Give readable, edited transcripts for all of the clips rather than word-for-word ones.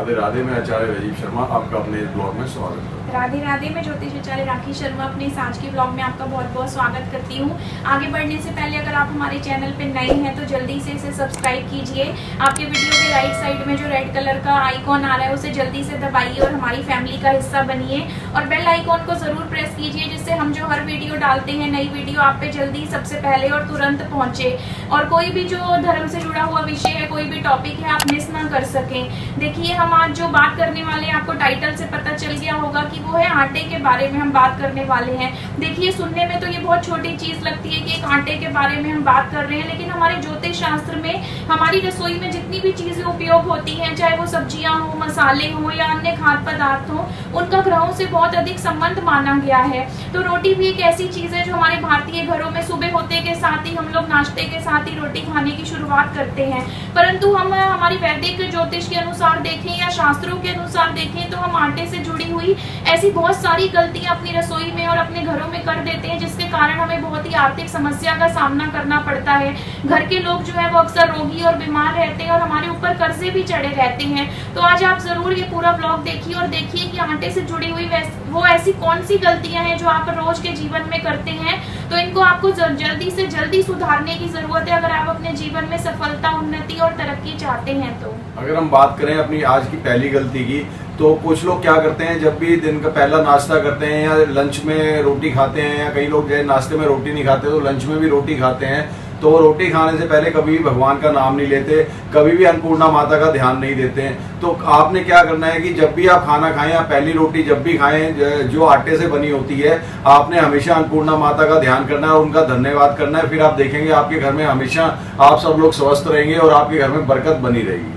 राधे राधे, मैं आचार्य राजीव शर्मा आपका अपने इस ब्लॉग में स्वागत करता हूँ। राधे राधे, मैं ज्योतिष आचार्य राखी शर्मा अपने इस आज के ब्लॉग में आपका बहुत बहुत स्वागत करती हूँ। आगे बढ़ने से पहले अगर आप हमारे चैनल पे नए हैं तो जल्दी से इसे सब्सक्राइब कीजिए। आपके वीडियो के राइट साइड में जो रेड कलर का आइकॉन आ रहा है उसे जल्दी से दबाइए और हमारी फैमिली का हिस्सा बनिए और बेल आइकॉन को जरूर प्रेस कीजिए, जिससे हम जो हर वीडियो डालते हैं नई वीडियो आप पे जल्दी सबसे पहले और तुरंत पहुंचे और कोई भी जो धर्म से जुड़ा हुआ विषय है, कोई भी टॉपिक है, आप मिस ना कर सकें। देखिए, हम आज जो बात करने वाले हैं, आपको टाइटल से पता चल गया होगा कि वो है आटे के बारे में हम बात करने वाले हैं। देखिए, सुनने में तो ये बहुत छोटी चीज लगती है कि एक आटे के बारे में हम बात कर रहे हैं, लेकिन हमारे ज्योतिष शास्त्र में हमारी रसोई में जितनी भी चीजें उपयोग होती हैं, चाहे वो सब्जियां हो, मसाले हो या अन्य खाद्य पदार्थ हो, उनका ग्रहों से बहुत अधिक संबंध माना गया है। तो रोटी भी एक ऐसी चीज है जो हमारे भारतीय घरों में सुबह होते के साथ ही हम लोग नाश्ते के साथ ही रोटी खाने की शुरुआत करते हैं, परंतु हम हमारी वैदिक ज्योतिष के अनुसार देखें या शास्त्रों के अनुसार देखें तो हम आटे से जुड़ी हुई ऐसी बहुत सारी गलतियां अपनी रसोई में और अपने घरों में कर देते हैं, जिसके कारण हमें बहुत ही आर्थिक समस्या का सामना करना पड़ता है। घर के लोग जो है वो अक्सर रोगी और बीमार रहते हैं और हमारे ऊपर कर्जे भी चढ़े रहते हैं। तो आज आप जरूर ये पूरा ब्लॉग देखिए और देखिए कि आटे से जुड़ी हुई वो ऐसी कौन सी गलतियां हैं जो आप रोज के जीवन में करते हैं, तो इनको आपको जल्दी से जल्दी सुधारने की जरूरत है अगर आप अपने जीवन में सफलता, उन्नति और तरक्की चाहते हैं। तो अगर हम बात करें अपनी आज की पहली गलती की, तो कुछ लोग क्या करते हैं, जब भी दिन का पहला नाश्ता करते हैं या लंच में रोटी खाते हैं, या कई लोग जो नाश्ते में रोटी नहीं खाते तो लंच में भी रोटी खाते हैं, तो रोटी खाने से पहले कभी भी भगवान का नाम नहीं लेते, कभी भी अन्नपूर्णा माता का ध्यान नहीं देते हैं। तो आपने क्या करना है कि जब भी आप खाना खाएं या पहली रोटी जब भी खाएं जो आटे से बनी होती है, आपने हमेशा अन्नपूर्णा माता का ध्यान करना है और उनका धन्यवाद करना है। फिर आप देखेंगे आपके घर में हमेशा आप सब लोग स्वस्थ रहेंगे और आपके घर में बरकत बनी रहेगी।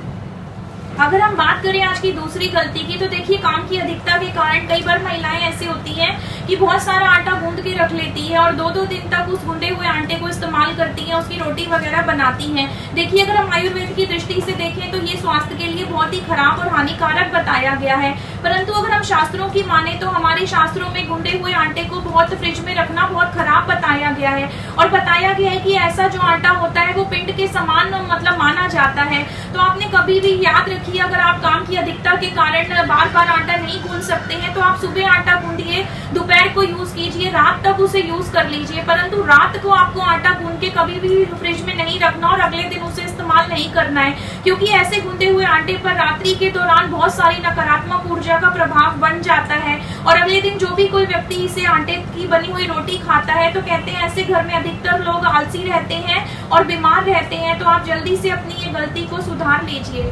अगर हम बात करें आज की दूसरी गलती की, तो देखिए, काम की अधिकता के कारण कई बार महिलाएं ऐसी होती हैं कि बहुत सारा आटा गूंद के रख लेती है और 2-2 दिन तक उस गूंदे हुए आटे को इस्तेमाल करती हैं, उसकी रोटी वगैरह बनाती हैं। देखिए, अगर हम आयुर्वेद की दृष्टि से देखें तो ये स्वास्थ्य के लिए बहुत ही खराब और हानिकारक बताया गया है, परंतु अगर हम शास्त्रों की माने तो हमारे शास्त्रों में गूंदे हुए आटे को बहुत फ्रिज में रखना बहुत खराब बताया गया है और बताया गया है कि ऐसा जो आटा होता है वो पिंड के समान मतलब माना जाता है। तो आपने कभी भी याद रखिए, अगर आप काम की अधिकता के कारण बार बार आटा नहीं गूंद सकते हैं तो आप सुबह आटा गूंदिए, दोपहर को यूज कीजिए, रात तक उसे यूज कर लीजिए, परंतु रात को आपको आटा गूंद के कभी भी फ्रिज में नहीं रखना और अगले दिन उसे इस्तेमाल नहीं करना है, क्योंकि ऐसे गूंदे हुए आटे पर रात्रि के दौरान बहुत सारी नकारात्मक ऊर्जा का प्रभाव बन जाता है और अगले दिन जो भी कोई व्यक्ति इसे आटे की बनी हुई रोटी खाता है तो कहते हैं ऐसे घर में अधिकतर लोग आलसी रहते हैं और बीमार रहते हैं। तो आप जल्दी से अपनी ये गलती को सुधार लीजिए।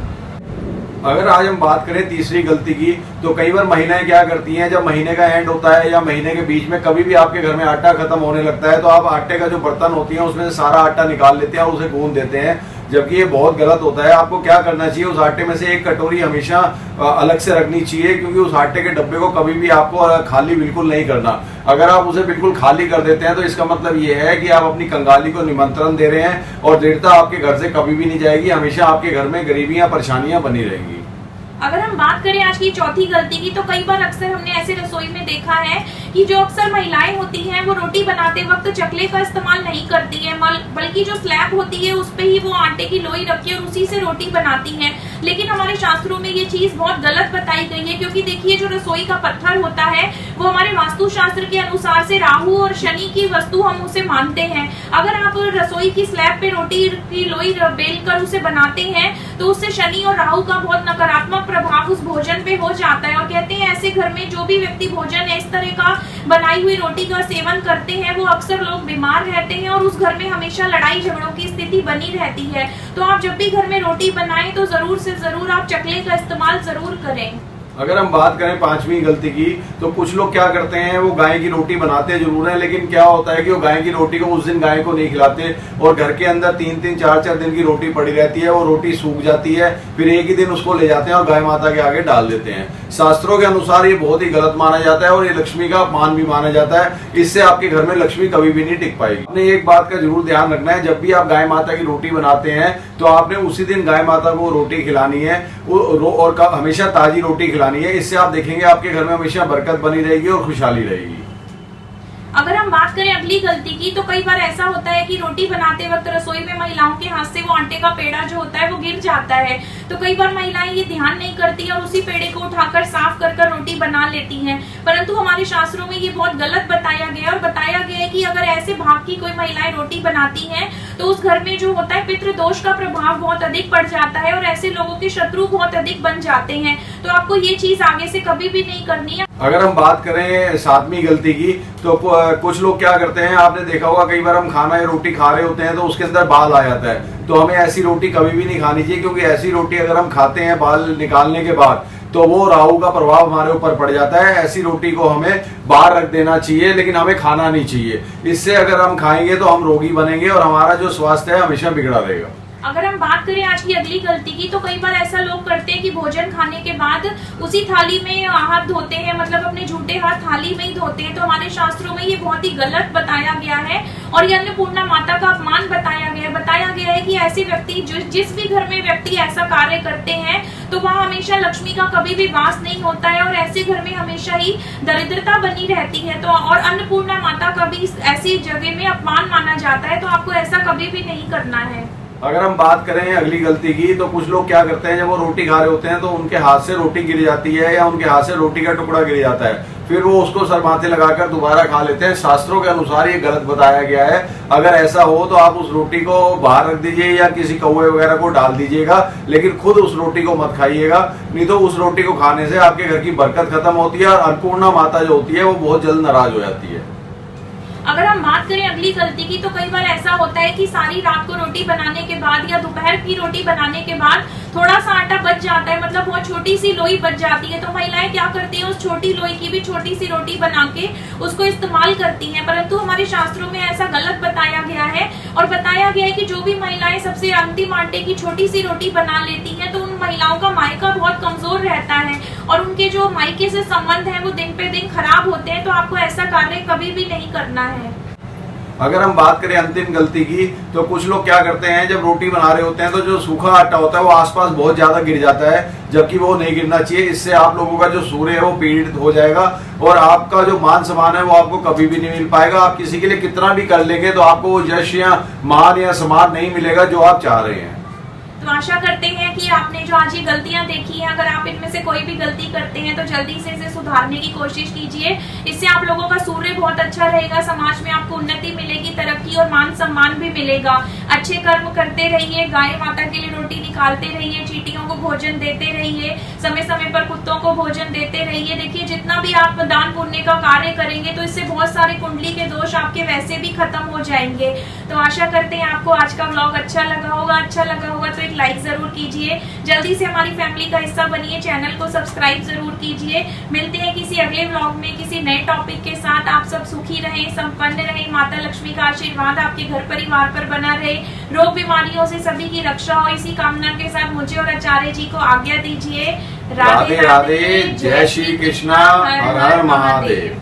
अगर आज हम बात करें तीसरी गलती की, तो कई बार महिलाएं क्या करती हैं, जब महीने का एंड होता है या महीने के बीच में कभी भी आपके घर में आटा खत्म होने लगता है तो आप आटे का जो बर्तन होती है उसमें से सारा आटा निकाल लेते हैं और उसे गूंद देते हैं, जबकि ये बहुत गलत होता है। आपको क्या करना चाहिए, उस आटे में से एक कटोरी हमेशा अलग से रखनी चाहिए, क्योंकि उस आटे के डब्बे को कभी भी आपको खाली बिल्कुल नहीं करना। अगर आप उसे बिल्कुल खाली कर देते हैं तो इसका मतलब ये है कि आप अपनी कंगाली को निमंत्रण दे रहे हैं और दृढ़ता आपके घर से कभी भी नहीं जाएगी, हमेशा आपके घर में गरीबी या परेशानियां बनी रहेंगी। अगर हम बात करें आज की चौथी गलती की, तो कई बार अक्सर हमने ऐसे रसोई में देखा है कि जो अक्सर महिलाएं होती हैं वो रोटी बनाते वक्त चकले का इस्तेमाल नहीं करती हैं, बल्कि जो स्लैब होती है उस पे ही वो आटे की लोई रखी और उसी से रोटी बनाती हैं। लेकिन हमारे शास्त्रों में ये चीज बहुत गलत बताई गई है, क्योंकि देखिए, जो रसोई का पत्थर होता है वो हमारे वास्तु शास्त्र के अनुसार से राहु और शनि की वस्तु हम उसे मानते हैं। अगर आप रसोई की स्लैब पे रोटी की लोई बेल कर उसे बनाते हैं तो उससे शनि और राहु का बहुत नकारात्मक प्रभाव उस भोजन पे हो जाता है और कहते हैं ऐसे घर में जो भी व्यक्ति भोजन इस तरह का बनाई हुई रोटी का सेवन करते हैं वो अक्सर लोग बीमार रहते हैं और उस घर में हमेशा लड़ाई झगड़ों की स्थिति बनी रहती है। तो आप जब भी घर में रोटी बनाएं तो जरूर से जरूर आप चकले का इस्तेमाल जरूर करें। अगर हम बात करें पांचवी गलती की, तो कुछ लोग क्या करते हैं, वो गाय की रोटी बनाते जरूर है, लेकिन क्या होता है कि वो गाय की रोटी को उस दिन गाय को नहीं खिलाते और घर के अंदर 3-3, 4-4 दिन की रोटी पड़ी रहती है, वो रोटी सूख जाती है, फिर एक ही दिन उसको ले जाते हैं और गाय माता के आगे डाल देते हैं। शास्त्रों के अनुसार ये बहुत ही गलत माना जाता है और ये लक्ष्मी का अपमान भी माना जाता है। इससे आपके घर में लक्ष्मी कभी भी नहीं टिक पाएगी। आपने एक बात का जरूर ध्यान रखना है, जब भी आप गाय माता की रोटी बनाते हैं तो आपने उसी दिन गाय माता को रोटी खिलानी है और हमेशा ताजी रोटी खिलानी है। इससे आप देखेंगे आपके घर में हमेशा बरकत बनी रहेगी और खुशहाली रहेगी। अगर हम बात करें अगली गलती की, तो कई बार ऐसा होता है कि रोटी बनाते वक्त रसोई में महिलाओं के हाथ से वो आटे का पेड़ा जो होता है वो गिर जाता है। तो कई बार महिलाएं ये ध्यान नहीं करती और उसी पेड़े को उठाकर साफ कर रोटी बना लेती हैं। परंतु हमारे शास्त्रों में ये बहुत गलत बताया गया और बताया गया है कि अगर ऐसे भाग की कोई महिलाएं रोटी बनाती हैं तो उस घर में जो होता है पितृ दोष का प्रभाव बहुत अधिक पड़ जाता है और ऐसे लोगों के शत्रु बहुत अधिक बन जाते हैं। तो आपको ये चीज आगे से कभी भी नहीं करनी है। अगर हम बात करें 7वीं गलती की, तो कुछ लोग क्या करते हैं, आपने देखा होगा कई बार हम खाना या रोटी खा रहे होते हैं तो उसके अंदर बाल आ जाता है। तो हमें ऐसी रोटी कभी भी नहीं खानी चाहिए, क्योंकि ऐसी रोटी अगर हम खाते हैं बाल निकालने के बाद तो वो राहु का प्रभाव हमारे ऊपर पड़ जाता है। ऐसी रोटी को हमें बाहर रख देना चाहिए, लेकिन हमें खाना नहीं चाहिए। इससे अगर हम खाएंगे तो हम रोगी बनेंगे और हमारा जो स्वास्थ्य है हमेशा बिगड़ा रहेगा। अगर हम बात करें आज की अगली गलती की, तो कई बार ऐसा लोग करते हैं कि भोजन खाने के बाद उसी थाली में हाथ धोते हैं, मतलब अपने झूठे हाथ थाली में ही धोते हैं। तो हमारे शास्त्रों में ये बहुत ही गलत बताया गया है और ये अन्नपूर्णा माता का अपमान बताया गया है। बताया गया है कि ऐसे व्यक्ति जिस भी घर में व्यक्ति ऐसा कार्य करते हैं तो वहाँ हमेशा लक्ष्मी का कभी भी वास नहीं होता है और ऐसे घर में हमेशा ही दरिद्रता बनी रहती है। तो और अन्नपूर्णा माता का भी ऐसी जगह में अपमान माना जाता है। तो आपको ऐसा कभी भी नहीं करना है। अगर हम बात करें अगली गलती की, तो कुछ लोग क्या करते हैं, जब वो रोटी खा रहे होते हैं तो उनके हाथ से रोटी गिर जाती है या उनके हाथ से रोटी का टुकड़ा गिर जाता है, फिर वो उसको सर माथे लगाकर दोबारा खा लेते हैं। शास्त्रों के अनुसार ये गलत बताया गया है। अगर ऐसा हो तो आप उस रोटी को बाहर रख दीजिए या किसी कौवे वगैरह को डाल दीजिएगा, लेकिन खुद उस रोटी को मत खाइएगा, नहीं तो उस रोटी को खाने से आपके घर की बरकत खत्म होती है और अन्नपूर्णा माता जो होती है वो बहुत जल्द नाराज हो जाती है। अगर हम बात करें अगली गलती की, तो कई बार ऐसा होता है कि सारी रात को रोटी बनाने के बाद या दोपहर की रोटी बनाने के बाद थोड़ा सा आटा बच जाता है, मतलब बहुत छोटी सी लोई बच जाती है। तो महिलाएं क्या करती हैं, उस छोटी लोई की भी छोटी सी रोटी बना के उसको इस्तेमाल करती हैं। परंतु हमारे शास्त्रों में ऐसा गलत बताया गया है और बताया गया है कि जो भी महिलाएं सबसे अंतिम आटे की छोटी सी रोटी बना लेती हैं तो उन महिलाओं का मायका बहुत कमजोर रहता है और उनके जो मायके से संबंध है वो दिन पे दिन खराब होते हैं। तो आपको ऐसा कार्य कभी भी नहीं करना है। अगर हम बात करें अंतिम गलती की, तो कुछ लोग क्या करते हैं, जब रोटी बना रहे होते हैं तो जो सूखा आटा होता है वो आसपास बहुत ज्यादा गिर जाता है, जबकि वो नहीं गिरना चाहिए। इससे आप लोगों का जो सूर्य है वो पीड़ित हो जाएगा और आपका जो मान सम्मान है वो आपको कभी भी नहीं मिल पाएगा। आप किसी के लिए कितना भी कर लेंगे तो आपको वो यश या मान या सम्मान नहीं मिलेगा जो आप चाह रहे हैं। तो आशा करते हैं कि आपने जो आज ये गलतियां देखी हैं, अगर आप इनमें से कोई भी गलती करते हैं तो जल्दी से इसे सुधारने की कोशिश कीजिए। इससे आप लोगों का सूर्य बहुत अच्छा रहेगा, समाज में आपको उन्नति मिलेगी, तरक्की और मान सम्मान भी मिलेगा। अच्छे कर्म करते रहिए, गाय माता के लिए रोटी निकालते रहिए, चींटियों को भोजन देते रहिए, समय समय पर कुत्तों को भोजन देते रहिए। देखिए जितना भी आप दान पुण्य का कार्य करेंगे तो इससे बहुत सारे कुंडली के दोष आपके वैसे भी खत्म हो जाएंगे। तो आशा करते हैं आपको आज का व्लॉग अच्छा लगा होगा तो एक लाइक जरूर कीजिए। जल्दी से हमारी फैमिली का हिस्सा बनिए, चैनल को सब्सक्राइब जरूर कीजिए। मिलते हैं किसी अगले व्लॉग में किसी नए टॉपिक के साथ। आप सब सुखी रहें, संपन्न रहें, माता लक्ष्मी का आशीर्वाद आपके घर परिवार पर बना रहे, रोग बीमारियों से सभी की रक्षा हो। इसी कामना के साथ मुझे और आचार्य जी को आज्ञा दीजिए। राधे राधे, जय श्री कृष्णा, हर हर महादेव।